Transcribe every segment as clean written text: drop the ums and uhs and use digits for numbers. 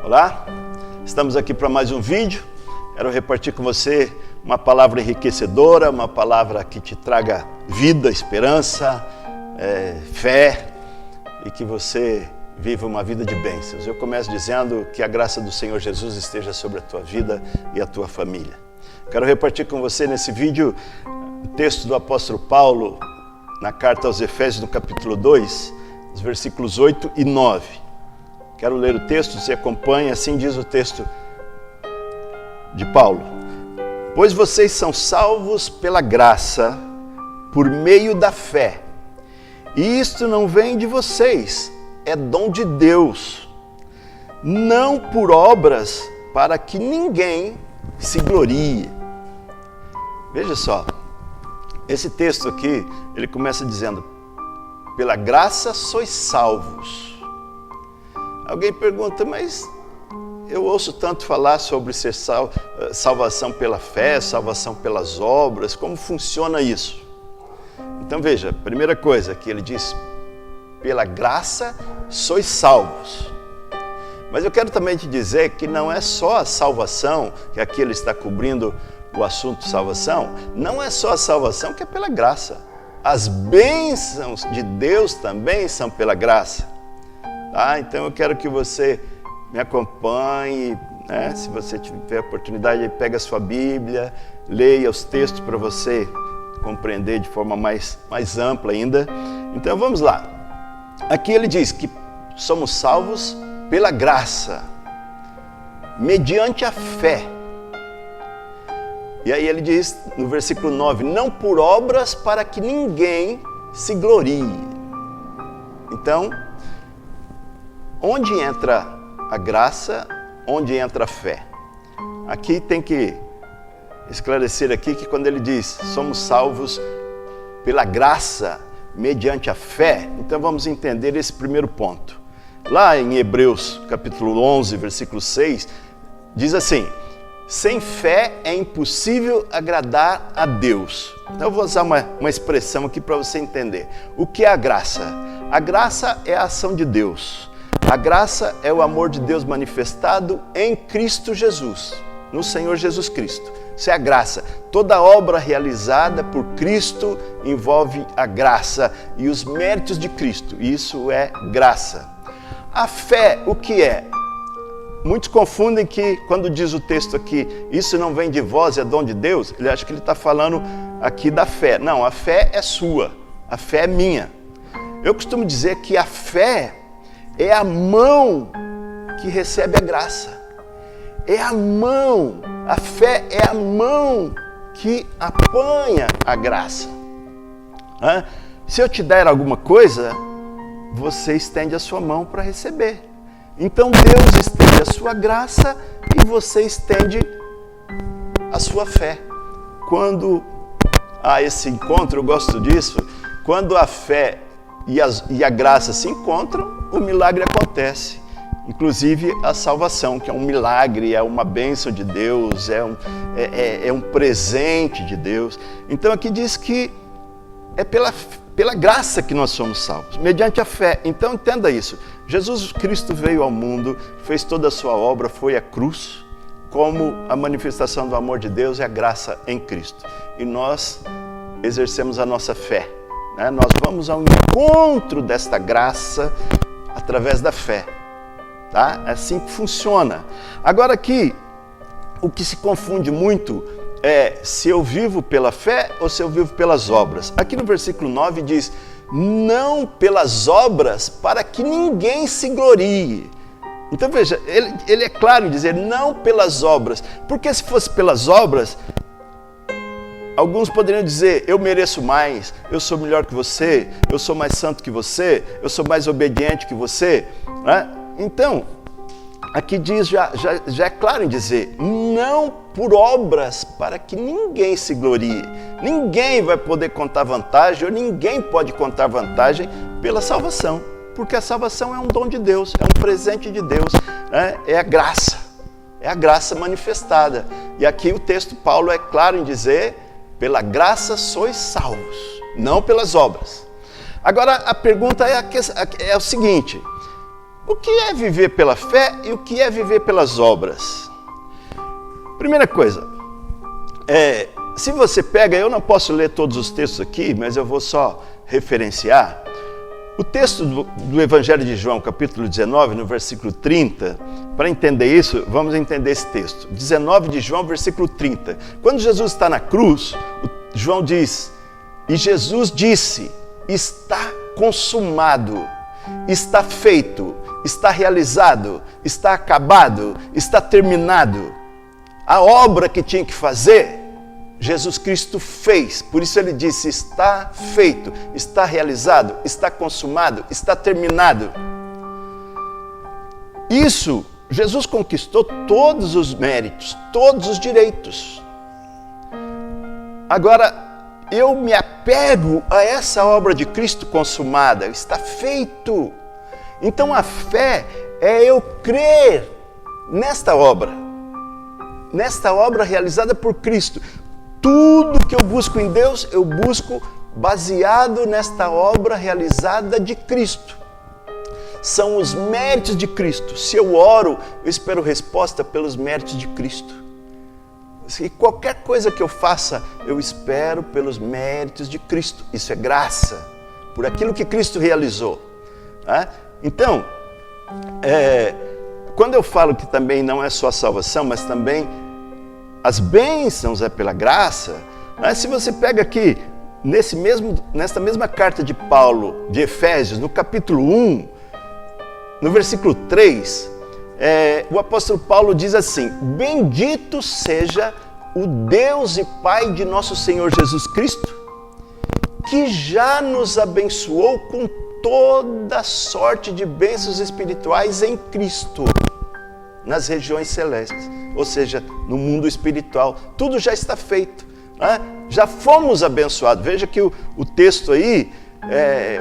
Olá, estamos aqui para mais um vídeo. Quero repartir com você uma palavra enriquecedora, uma palavra que te traga vida, esperança, fé e que você viva uma vida de bênçãos. Eu começo dizendo que a graça do Senhor Jesus esteja sobre a tua vida e a tua família. Quero repartir com você nesse vídeo o texto do apóstolo Paulo na carta aos Efésios, no capítulo 2, os versículos 8 e 9. Quero ler o texto, você acompanha, assim diz o texto de Paulo. Pois vocês são salvos pela graça, por meio da fé. E isto não vem de vocês, é dom de Deus. Não por obras, para que ninguém se glorie. Veja só, esse texto aqui, ele começa dizendo, pela graça sois salvos. Alguém pergunta, mas eu ouço tanto falar sobre ser salvação pela fé, salvação pelas obras, como funciona isso? Então veja, primeira coisa que ele diz, pela graça sois salvos. Mas eu quero também te dizer que não é só a salvação, que aqui ele está cobrindo o assunto salvação, não é só a salvação que é pela graça. As bênçãos de Deus também são pela graça. Então eu quero que você me acompanhe, né? Se você tiver oportunidade, pega a sua Bíblia, leia os textos para você compreender de forma mais ampla ainda. Então vamos lá. Aqui ele diz que somos salvos pela graça, mediante a fé. E aí ele diz no versículo 9, não por obras para que ninguém se glorie. Então, onde entra a graça, onde entra a fé? Aqui tem que esclarecer aqui que quando ele diz somos salvos pela graça, mediante a fé, então vamos entender esse primeiro ponto. Lá em Hebreus capítulo 11, versículo 6, diz assim, sem fé é impossível agradar a Deus. Então eu vou usar uma expressão aqui para você entender. O que é a graça? A graça é a ação de Deus. A graça é o amor de Deus manifestado em Cristo Jesus, no Senhor Jesus Cristo. Isso é a graça. Toda obra realizada por Cristo envolve a graça e os méritos de Cristo. Isso é graça. A fé, o que é? Muitos confundem que, quando diz o texto aqui, isso não vem de vós, é dom de Deus, ele acha que ele está falando aqui da fé. Não, a fé é sua, a fé é minha. Eu costumo dizer que a fé é a mão que recebe a graça. É a mão, a fé é a mão que apanha a graça. Se eu te der alguma coisa, você estende a sua mão para receber. Então Deus estende a sua graça e você estende a sua fé. Quando há esse encontro, eu gosto disso, quando a fé e a graça se encontram, o milagre acontece. Inclusive a salvação, que é um milagre, é uma bênção de Deus, é um presente de Deus. Então aqui diz que é pela graça que nós somos salvos, mediante a fé. Então entenda isso. Jesus Cristo veio ao mundo, fez toda a sua obra, foi à cruz, como a manifestação do amor de Deus é a graça em Cristo. E nós exercemos a nossa fé. Nós vamos ao encontro desta graça através da fé. É assim que funciona. Agora aqui, o que se confunde muito é se eu vivo pela fé ou se eu vivo pelas obras. Aqui no versículo 9 diz, não pelas obras para que ninguém se glorie. Então veja, ele é claro em dizer não pelas obras, porque se fosse pelas obras, alguns poderiam dizer, eu mereço mais, eu sou melhor que você, eu sou mais santo que você, eu sou mais obediente que você. Então, aqui diz, já é claro em dizer, não por obras para que ninguém se glorie. Ninguém vai poder contar vantagem, ou ninguém pode contar vantagem pela salvação, porque a salvação é um dom de Deus, é um presente de Deus, é a graça manifestada. E aqui o texto Paulo é claro em dizer, pela graça sois salvos, não pelas obras. Agora a pergunta é o seguinte, O que é viver pela fé e o que é viver pelas obras? Primeira coisa, se você pega, eu não posso ler todos os textos aqui, mas eu vou só referenciar. O texto do Evangelho de João, capítulo 19, no versículo 30, para entender isso, vamos entender esse texto. 19 de João, versículo 30. Quando Jesus está na cruz, João diz, e Jesus disse, está consumado, está feito, está realizado, está acabado, está terminado. A obra que tinha que fazer, Jesus Cristo fez. Por isso ele disse, está feito, está realizado, está consumado, está terminado. Isso, Jesus conquistou todos os méritos, todos os direitos. Agora, eu me apego a essa obra de Cristo consumada, está feito. Então a fé é eu crer nesta obra realizada por Cristo. Tudo que eu busco em Deus, eu busco baseado nesta obra realizada de Cristo. São os méritos de Cristo. Se eu oro, eu espero resposta pelos méritos de Cristo. Se qualquer coisa que eu faça, eu espero pelos méritos de Cristo. Isso é graça, por aquilo que Cristo realizou. Então, quando eu falo que também não é só a salvação, mas também as bênçãos é pela graça, se você pega aqui, nesta mesma carta de Paulo, de Efésios, no capítulo 1, no versículo 3, o apóstolo Paulo diz assim, bendito seja o Deus e Pai de nosso Senhor Jesus Cristo, que já nos abençoou com toda sorte de bênçãos espirituais em Cristo, nas regiões celestes, ou seja, no mundo espiritual. Tudo já está feito, já fomos abençoados. Veja que o texto aí,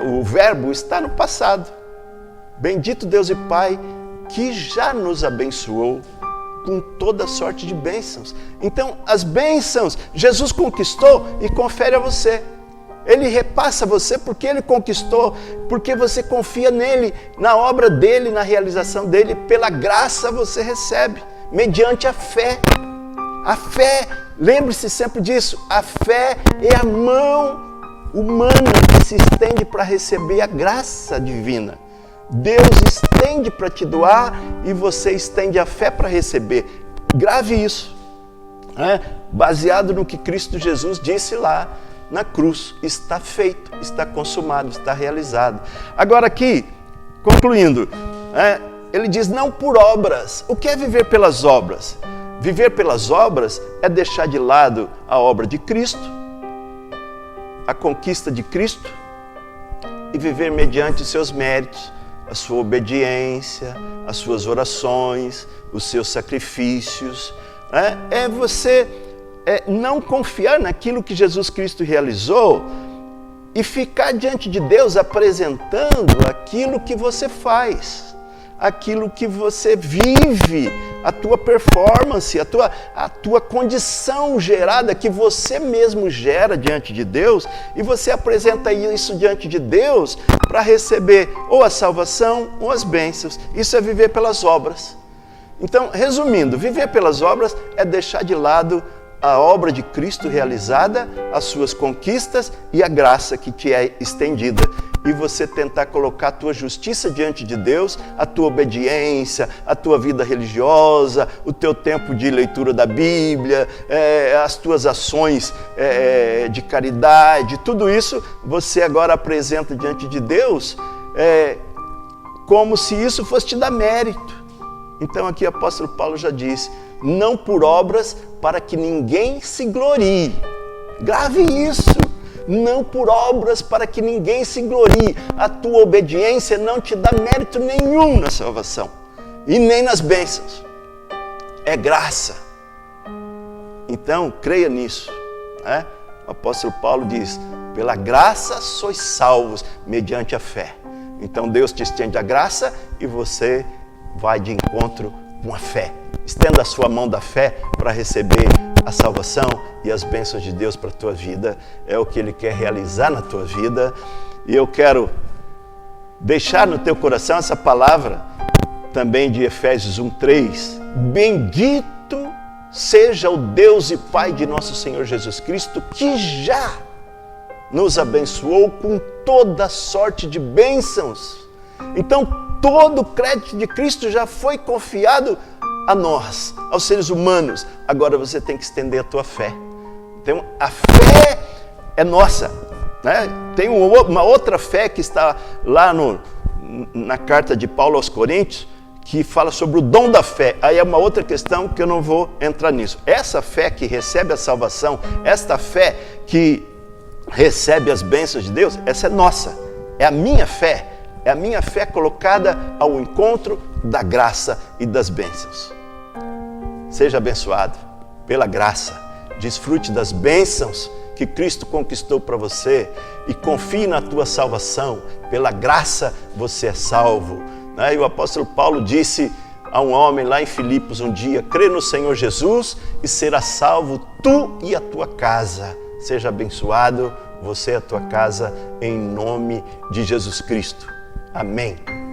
o verbo está no passado. Bendito Deus e Pai, que já nos abençoou com toda sorte de bênçãos. Então, as bênçãos, Jesus conquistou e confere a você. Ele repassa a você porque Ele conquistou, porque você confia nele, na obra dele, na realização dele. Pela graça você recebe, mediante a fé. A fé, lembre-se sempre disso, a fé é a mão humana que se estende para receber a graça divina. Deus estende para te doar e você estende a fé para receber. Grave isso, baseado no que Cristo Jesus disse lá na cruz, está feito, está consumado, está realizado. Agora aqui, concluindo, ele diz não por obras. O que é viver pelas obras? Viver pelas obras é deixar de lado a obra de Cristo, a conquista de Cristo, e viver mediante os seus méritos, a sua obediência, as suas orações, os seus sacrifícios. É você não confiar naquilo que Jesus Cristo realizou e ficar diante de Deus apresentando aquilo que você faz, aquilo que você vive, a tua performance, a tua condição gerada, que você mesmo gera diante de Deus, e você apresenta isso diante de Deus para receber ou a salvação ou as bênçãos. Isso é viver pelas obras. Então, resumindo, viver pelas obras é deixar de lado a obra de Cristo realizada, as suas conquistas e a graça que te é estendida. E você tentar colocar a tua justiça diante de Deus, a tua obediência, a tua vida religiosa, o teu tempo de leitura da Bíblia, as tuas ações de caridade, tudo isso você agora apresenta diante de Deus como se isso fosse te dar mérito. Então aqui o apóstolo Paulo já disse, não por obras para que ninguém se glorie. Grave isso. Não por obras para que ninguém se glorie. A tua obediência não te dá mérito nenhum na salvação e nem nas bênçãos. É graça. Então, creia nisso. O apóstolo Paulo diz, pela graça sois salvos mediante a fé. Então Deus te estende a graça e você vai de encontro com a fé. Estenda a sua mão da fé para receber a salvação e as bênçãos de Deus para a tua vida. É o que Ele quer realizar na tua vida. E eu quero deixar no teu coração essa palavra também de Efésios 1:3, bendito seja o Deus e Pai de nosso Senhor Jesus Cristo, que já nos abençoou com toda sorte de bênçãos. Então, todo o crédito de Cristo já foi confiado a nós, aos seres humanos. Agora você tem que estender a tua fé. Então, a fé é nossa, né? Tem uma outra fé que está lá na carta de Paulo aos Coríntios, que fala sobre o dom da fé. Aí é uma outra questão que eu não vou entrar nisso. Essa fé que recebe a salvação, esta fé que recebe as bênçãos de Deus, essa é nossa, é a minha fé. É a minha fé colocada ao encontro da graça e das bênçãos. Seja abençoado pela graça. Desfrute das bênçãos que Cristo conquistou para você e confie na tua salvação. Pela graça você é salvo. E o apóstolo Paulo disse a um homem lá em Filipos um dia: crê no Senhor Jesus e será salvo tu e a tua casa. Seja abençoado você e a tua casa em nome de Jesus Cristo. Amém.